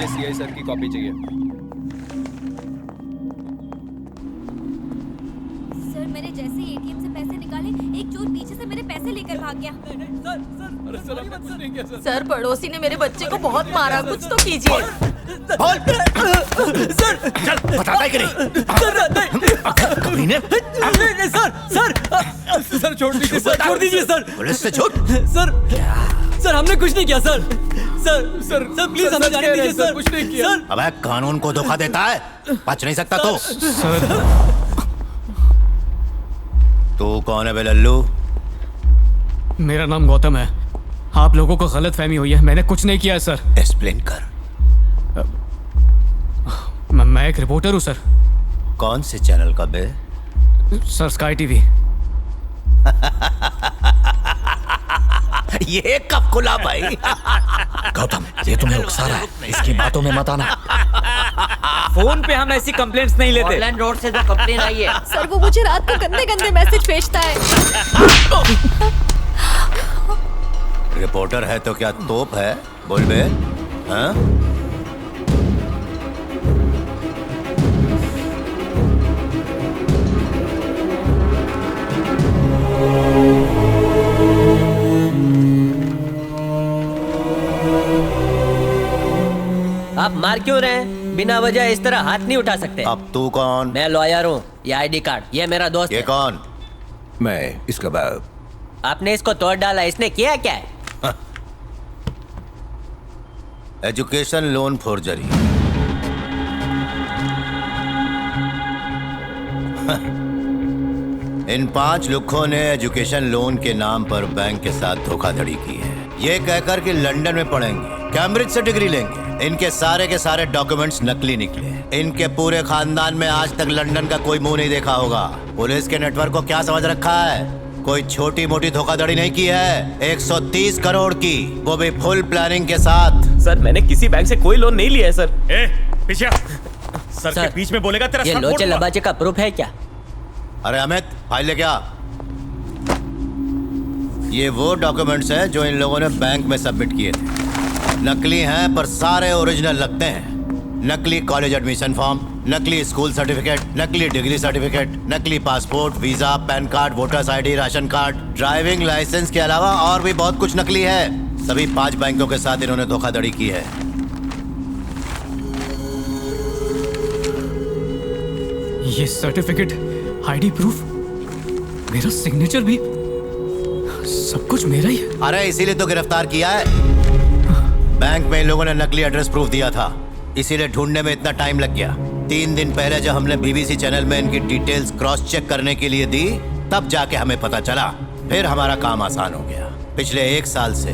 मुझे CI sir की copy चाहिए। सर मैंने जैसे ही एटीएम से पैसे निकाले, एक चोर पीछे से मेरे पैसे लेकर भाग गया। सर पड़ोसी ने मेरे बच्चे को बहुत मारा, कुछ तो कीजिए। बोल सर, चल बताता है कि नहीं? सर छोड़ दीजिए सर, छोड़ दीजिए सर। पुलिस से झूठ? सर हमने कुछ नहीं किया सर। सर प्लीज हमें जाने दीजिए सर, कुछ नहीं किया। अबे कानून को धोखा देता है, बच नहीं सकता तो। तू कौन है बे लल्लू? मेरा नाम गौतम है। आप लोगों को गलतफहमी हुई है, मैंने कुछ नहीं किया है सर। एक्सप्लेन कर। मैं एक रिपोर्टर हूँ सर। कौन से चैनल का बे? Sir sky TV. ये कब खुला भाई? गौतम, ये तुम्हें उकसा रहा है, इसकी बातों में मत आना। फोन पे हम ऐसी कंप्लेंट्स नहीं लेते। ऑनलाइन रोड से जो कंप्लेन आई है। सर वो मुझे रात को गंदे गंदे मैसेज भेजता है। रिपोर्टर है तो क्या तोप है? बोल बे। हाँ? आप मार क्यों रहे हैं? बिना वजह इस तरह हाथ नहीं उठा सकते। अब तू कौन? मैं लॉयर हूँ। ये आईडी कार्ड, ये मेरा दोस्त ये है। कौन? मैं इसका बाप। आपने इसको तोड़ डाला, इसने किया क्या है? Education loan forgery. इन 5 लुक्खों ने एजुकेशन लोन के नाम पर बैंक के साथ धोखाधड़ी की है, ये कहकर कि लंदन में पढ़ेंगे, कैम्ब्रिज से डिग्री लेंगे। इनके सारे के सारे डॉक्यूमेंट्स नकली निकले। इनके पूरे खानदान में आज तक लंदन का कोई मुंह नहीं देखा होगा। पुलिस के नेटवर्क को क्या समझ रखा है? कोई छोटी मोटी धोखाधड़ी नहीं की है, 130 करोड़ की, वो भी फुल प्लानिंग के साथ। सर मैंने किसी बैंक से कोई लोन नहीं लिया है सर। पीछे सर के बीच में बोलेगा तेरा ये सर लोचे फोड़ दूंगा। लबाचे का प्रूफ है क्या? अरे अमित, फाइल ले क्या? ये वो डॉक्यूमेंट्स हैं जो इन लोगों ने बैंक में सबमिट किए थे। नकली हैं पर सारे ओरिजिनल लगते हैं। नकली कॉलेज एडमिशन फॉर्म, नकली स्कूल सर्टिफिकेट, नकली डिग्री सर्टिफिकेट, नकली passport, visa, PAN card, voters ID, ration card, driving licence के अलावा और भी बहुत कुछ नकली है। सभी 5 बैंकों के साथ इन्होंने धोखाधड़ी की है। ये सर्टिफिकेट, आईडी प्रूफ, मेरा सिग्नेचर भी, सब कुछ मेरा ही है। अरे इसीलिए तो गिरफ्तार किया है। बैंक में इन लोगों ने नकली एड्रेस प्रूफ दिया था, इसीलिए ढूंढने में इतना टाइम लग गया। 3 दिन पहले जब हमने बीबीसी चैनल में इनकी डिटेल्स क्रॉस चेक करने के लिए दी, तब जाके हमें पता चला। फिर हमारा काम आसान हो गया। पिछले 1 साल से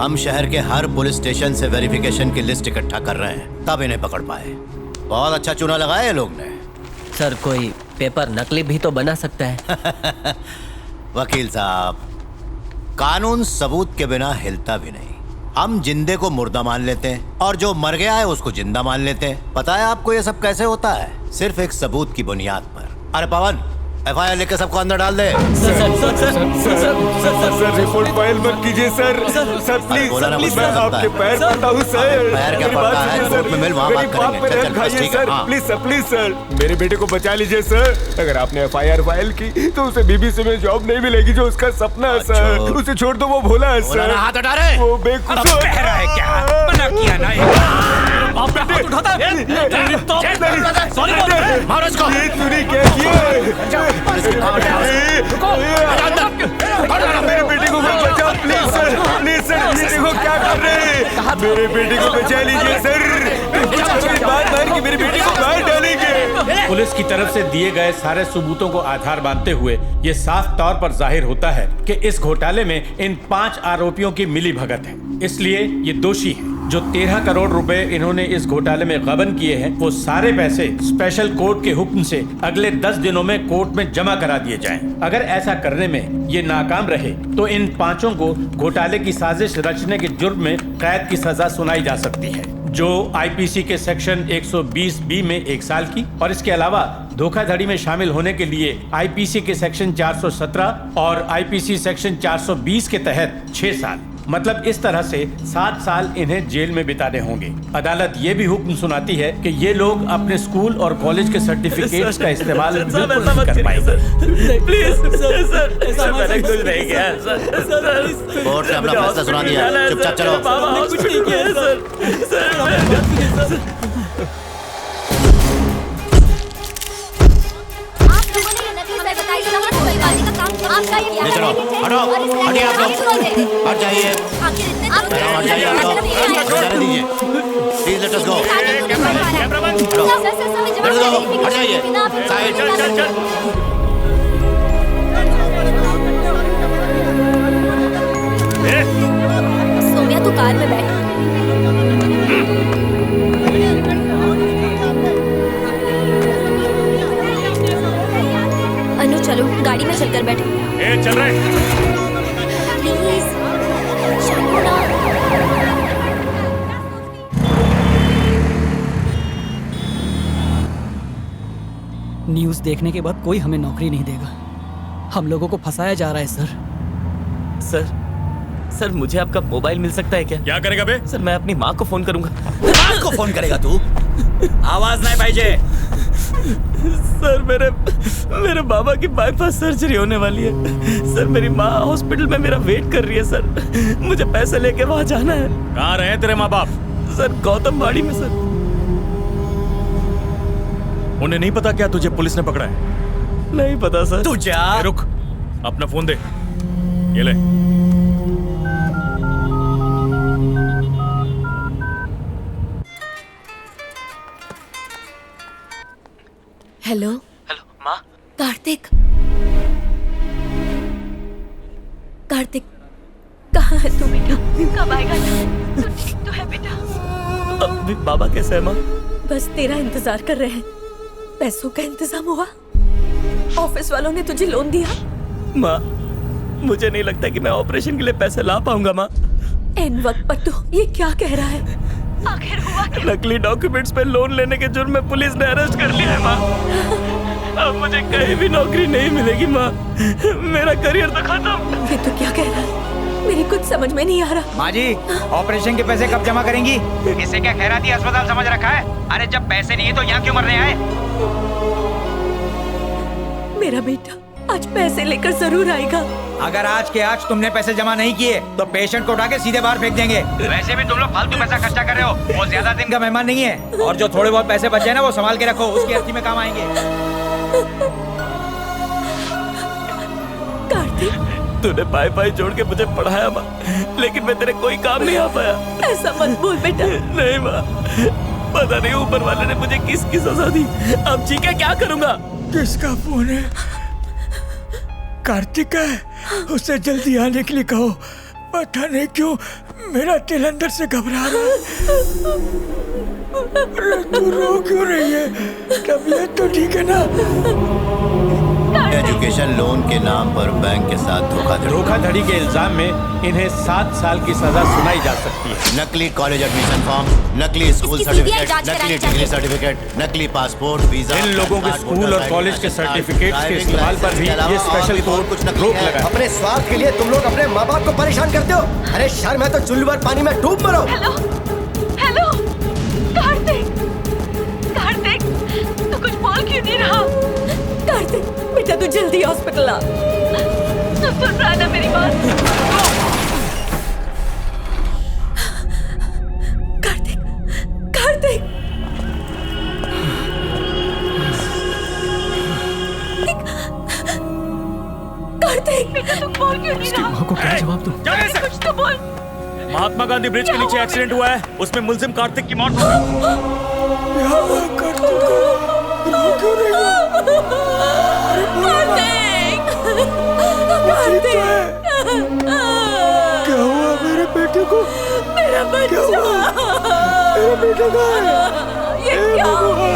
हम शहर के हर पुलिस स्टेशन से वेरिफिकेशन की लिस्ट इकट्ठा कर रहे हैं, तब इन्हें पकड़ पाए। बहुत अच्छा चुना लगाया ये लोग ने। सर कोई पेपर नकली भी तो बना सकता है। वकील साहब, कानून सबूत के बिना हिलता भी नहीं। हम जिंदे को मुर्दा मान लेते हैं और जो मर गया है उसको जिंदा मान लेते हैं। पता है आपको ये सब कैसे होता है? सिर्फ एक सबूत की बुनियाद पर। अरे पवन, एफआईआर लेके सबको अंदर डाल दे। सर रिपोर्ट फाइल मत कीजिए सर। सर प्लीज बोला ना, प्लीज, कुछ मैं कर सकता आपके है। पैर पड़ता हूँ सर। पैर क्या मेरी पड़ता बात है? सुनिए कोर्ट सर। में मिल, वहाँ बात मेरी बात करेंगे। पे चल, रहम चल, खाइए ठीक है, सर। हाँ। प्लीज सर, मेरे बेटे को बचा लीजिए सर। अगर आपने एफआईआर फाइल की तो उसे बीबीसी में जॉब नहीं मिलेगी, जो उसका सपना है सर। उसे छोड़ दो, वो भोला है सर। हाथ हटा रहे। वो बेकसूर है क्या? मना किया ना बाप रे, हाथ उठाता है। सॉरी मारो इसको। ये तूने क्या किया? मेरे बेटे को बचाओ प्लीज सर, प्लीज सर। ये देखो क्या कर रहे हैं। मेरे बेटे को बचा लीजिए सर। बात मार के मेरे बेटे को मार डालेंगे। पुलिस की तरफ से दिए गए सारे सबूतों को आधार मानते हुए ये साफ तौर पर जाहिर होता है कि इस घोटाले में इन 5 आरोपियों की मिलीभगत है। इसलिए ये दोषी है। जो 13 करोड़ रुपए इन्होंने इस घोटाले में गबन किए हैं, वो सारे पैसे स्पेशल कोर्ट के हुक्म से अगले 10 दिनों में कोर्ट में जमा करा दिए जाएं। अगर ऐसा करने में ये नाकाम रहे तो इन 5 को घोटाले की साजिश रचने के जुर्म में कैद की सजा सुनाई जा सकती है, जो आईपीसी के सेक्शन 120B में 1 साल की, और इसके अलावा धोखाधड़ी में शामिल होने के लिए आईपीसी के सेक्शन 417 और आईपीसी सेक्शन 420 के तहत 6 साल। मतलब इस तरह से 7 साल इन्हें जेल में बिताने होंगे। अदालत ये भी हुक्म सुनाती है कि ये लोग अपने स्कूल और कॉलेज के सर्टिफिकेट्स का इस्तेमाल बिल्कुल नहीं कर पाएंगे। प्लीज सर, ऐसा मैंने कुछ नहीं किया सर। कोर्ट ने अपना फैसला सुना दिया, चुपचाप चलो। कुछ नहीं किया है सर। आप लोगों ने ये नकली सरकारी सामान खुलवाने का काम आपका ये ले चलो, हटो, हटिए आप लोग, हट जाइए, आखिर इतने हट जाइए आप लोग, जाने दीजिए, प्लीज लेट अस गो, हट जाइए, साइड, चल। सोम्या तू कार में बैठ। अनु चलो गाड़ी में चलकर बैठो। चल रहे प्लीज चलो ना। न्यूज़ देखने के बाद कोई हमें नौकरी नहीं देगा। हम लोगों को फंसाया जा रहा है सर। सर मुझे आपका मोबाइल मिल सकता है क्या करेगा बे? सर मैं अपनी माँ को फोन करूंगा। माँ को फोन करेगा तू? आवाज नहीं पाहिजे। सर मेरे बाबा की बाईपास सर्जरी होने वाली है सर। मेरी माँ हॉस्पिटल में मेरा वेट कर रही है सर। मुझे पैसे लेके वहाँ जाना है। कहाँ रहे तेरे माँ बाप? सर गौतमवाड़ी में सर। उन्हें नहीं पता क्या तुझे पुलिस ने पकड़ा है? नहीं पता सर। तू जा। रुक, अपना फोन दे, ये ले। हेलो हेलो माँ। कार्तिक, कार्तिक कहाँ है तू बेटा? कब आएगा? तू ठीक तो है बेटा? अभी बाबा कैसे है माँ? बस तेरा इंतजार कर रहे हैं। पैसों का इंतजाम हुआ? ऑफिस वालों ने तुझे लोन दिया? माँ मुझे नहीं लगता कि मैं ऑपरेशन के लिए पैसे ला पाऊंगा माँ। एन वक्त पर तू ये क्या कह रहा है? आखिर हुआ क्या? नकली डॉक्यूमेंट्स पे लोन लेने के जुर्म में पुलिस ने अरेस्ट कर लिया है माँ। अब मुझे कहीं भी नौकरी नहीं मिलेगी माँ। मेरा करियर तो खत्म। ये तो क्या कह रहा है? मेरी कुछ समझ में नहीं आ रहा। माँ जी, ऑपरेशन के पैसे कब जमा करेंगी? इसे क्या खैराती अस्पताल समझ रखा है? अरे जब पैसे नहीं है तो यहाँ क्यों मरने आए? मेरा बेटा आज पैसे लेकर जरूर आएगा। अगर आज के आज तुमने पैसे जमा नहीं किए तो पेशेंट को उठा के सीधे बाहर फेंक देंगे। वैसे भी तुम लोग फालतू पैसा खर्चा कर रहे हो। वो ज्यादा दिन का मेहमान नहीं है। और जो थोड़े बहुत पैसे बचे ना वो संभाल के रखो, उसकी अर्थी में काम आएंगे। कार्तिक, तूने पाई पाई जोड़ के मुझे पढ़ाया माँ, लेकिन मैं तेरे कोई काम नहीं आ पाया। ऐसा मत बोल बेटा। नहीं माँ, पता नहीं ऊपर वाले ने मुझे किसकी सजा दी। अब जी के क्या करूँगा? किसका फोन है? कार्तिक है, उसे जल्दी आने के लिए कहो। पता नहीं क्यों मेरा दिल अंदर से घबरा रहा है। अरे तू रो क्यों रही है? तबीयत तो ठीक है ना? एजुकेशन लोन के नाम पर बैंक के साथ धोखाधड़ी के इल्जाम में इन्हें 7 साल की सजा सुनाई जा सकती है। नकली कॉलेज एडमिशन फॉर्म, नकली स्कूल सर्टिफिकेट, नकली डिग्री सर्टिफिकेट, नकली पासपोर्ट, वीजा। इन लोगों के स्कूल और कॉलेज के सर्टिफिकेट्स के इस्तेमाल पर भी ये स्पेशल कोर्ट रोक लगा है। अपने स्वार्थ के लिए तुम लोग अपने माँ बाप को परेशान करते हो। अरे शर्म है तो चुल्लू भर पानी में डूब मरो। हेलो हेलो कार्तिक, कार्तिक तू कुछ बोल क्यों नहीं रहा? कार्तिक बेटा तू जल्दी हॉस्पिटल आ। तू सुन रहा है ना मेरी बात? कार्तिक, कार्तिक, कार्तिक बेटा तू बोल क्यों नहीं रहा? माँ को क्या जवाब दूं? कुछ तो बोल। महात्मा गांधी ब्रिज के नीचे एक्सीडेंट हुआ है, उसमें मुलजिम कार्तिक की मौत हो गई। क्या हुआ मेरे बेटे को? मेरा बच्चा, मेरे बेटे का है। ये क्या हुआ?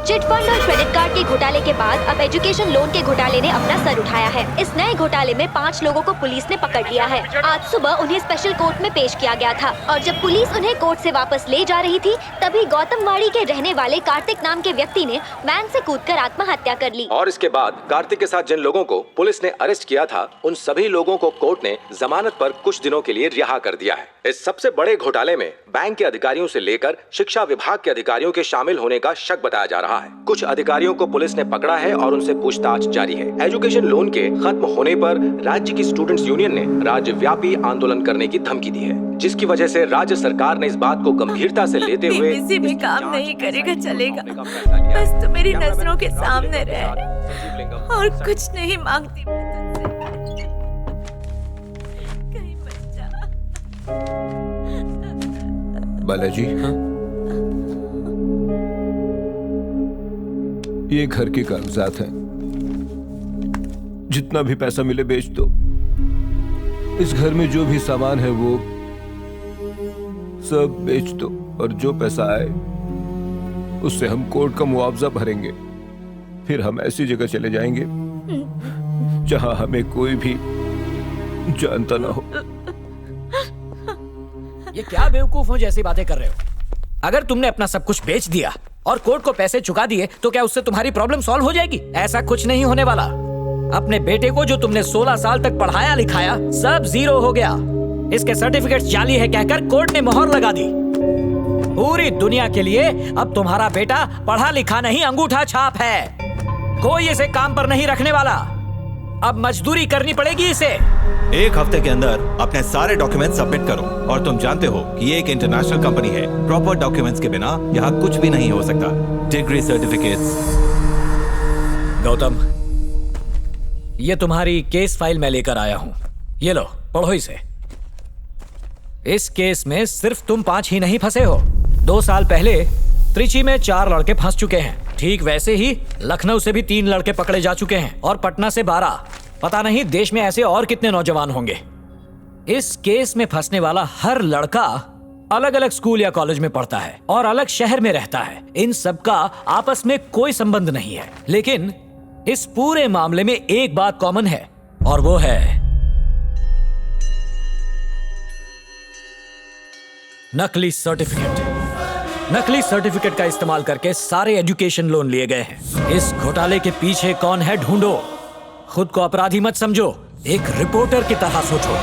चिट फंड और क्रेडिट कार्ड के घोटाले के बाद अब एजुकेशन लोन के घोटाले ने अपना सर उठाया है। इस नए घोटाले में 5 लोगों को पुलिस ने पकड़ लिया है। आज सुबह उन्हें स्पेशल कोर्ट में पेश किया गया था और जब पुलिस उन्हें कोर्ट से वापस ले जा रही थी तभी गौतमवाड़ी के रहने वाले कार्तिक नाम के व्यक्ति ने वैन से कूदकर आत्महत्या कर ली। और इसके बाद कार्तिक के साथ जिन लोगों को पुलिस ने अरेस्ट किया था उन सभी लोगों को कोर्ट ने जमानत पर कुछ दिनों के लिए रिहा कर दिया है। इस सबसे बड़े घोटाले में बैंक के अधिकारियों से लेकर शिक्षा विभाग के अधिकारियों के शामिल होने का शक बताया जा रहा है। कुछ अधिकारियों को पुलिस ने पकड़ा है और उनसे पूछताछ जारी है। एजुकेशन लोन के खत्म होने पर राज्य की स्टूडेंट्स यूनियन ने राज्यव्यापी आंदोलन करने की धमकी दी है, जिसकी वजह से राज्य सरकार ने इस बात को गंभीरता से लेते हुए बीबीसी में काम नहीं करेगा चलेगा, बस तो मेरी नजरों के सामने रहे और कुछ नहीं मांगती मैं तुझसे। कहीं बच जा। बालाजी, ये घर के कागजात हैं। जितना भी पैसा मिले बेच दो। इस घर में जो भी सामान है वो सब बेच दो और जो पैसा आए उससे हम कोर्ट का मुआवजा भरेंगे। फिर हम ऐसी जगह चले जाएंगे जहां हमें कोई भी जानता ना हो। ये क्या बेवकूफों जैसी बातें कर रहे हो? अगर तुमने अपना सब कुछ बेच दिया और कोर्ट को पैसे चुका दिए तो क्या उससे तुम्हारी प्रॉब्लम सॉल्व हो जाएगी? ऐसा कुछ नहीं होने वाला। अपने बेटे को जो तुमने 16 साल तक पढ़ाया लिखाया सब जीरो हो गया। इसके सर्टिफिकेट्स जाली है कहकर कोर्ट ने मोहर लगा दी। पूरी दुनिया के लिए अब तुम्हारा बेटा पढ़ा लिखा नहीं अंगूठा छाप है। कोई इसे काम पर नहीं रखने वाला। अब मजदूरी करनी पड़ेगी इसे। 1 हफ्ते के अंदर अपने सारे डॉक्यूमेंट सबमिट करो। और तुम जानते हो कि ये एक इंटरनेशनल कंपनी है। प्रॉपर डॉक्यूमेंट्स के बिना यहाँ कुछ भी नहीं हो सकता। Degree certificates. गौतम, ये तुम्हारी केस फाइल मैं लेकर आया हूं। ये लो, पढ़ो इसे। इस केस में सिर्फ तुम 5 ही नहीं फंसे हो। 2 साल पहले त्रिची में 4 लड़के फंस चुके हैं। ठीक वैसे ही लखनऊ से भी 3 लड़के पकड़े जा चुके हैं और पटना से 12। पता नहीं देश में ऐसे और कितने नौजवान होंगे। इस केस में फंसने वाला हर लड़का अलग अलग स्कूल या कॉलेज में पढ़ता है और अलग शहर में रहता है। इन सबका आपस में कोई संबंध नहीं है, लेकिन इस पूरे मामले में एक बात कॉमन है और वो है नकली सर्टिफिकेट। नकली सर्टिफिकेट का इस्तेमाल करके सारे एजुकेशन लोन लिए गए हैं। इस घोटाले के पीछे कौन है ढूंढो। खुद को अपराधी मत समझो, एक रिपोर्टर की तरह सोचो।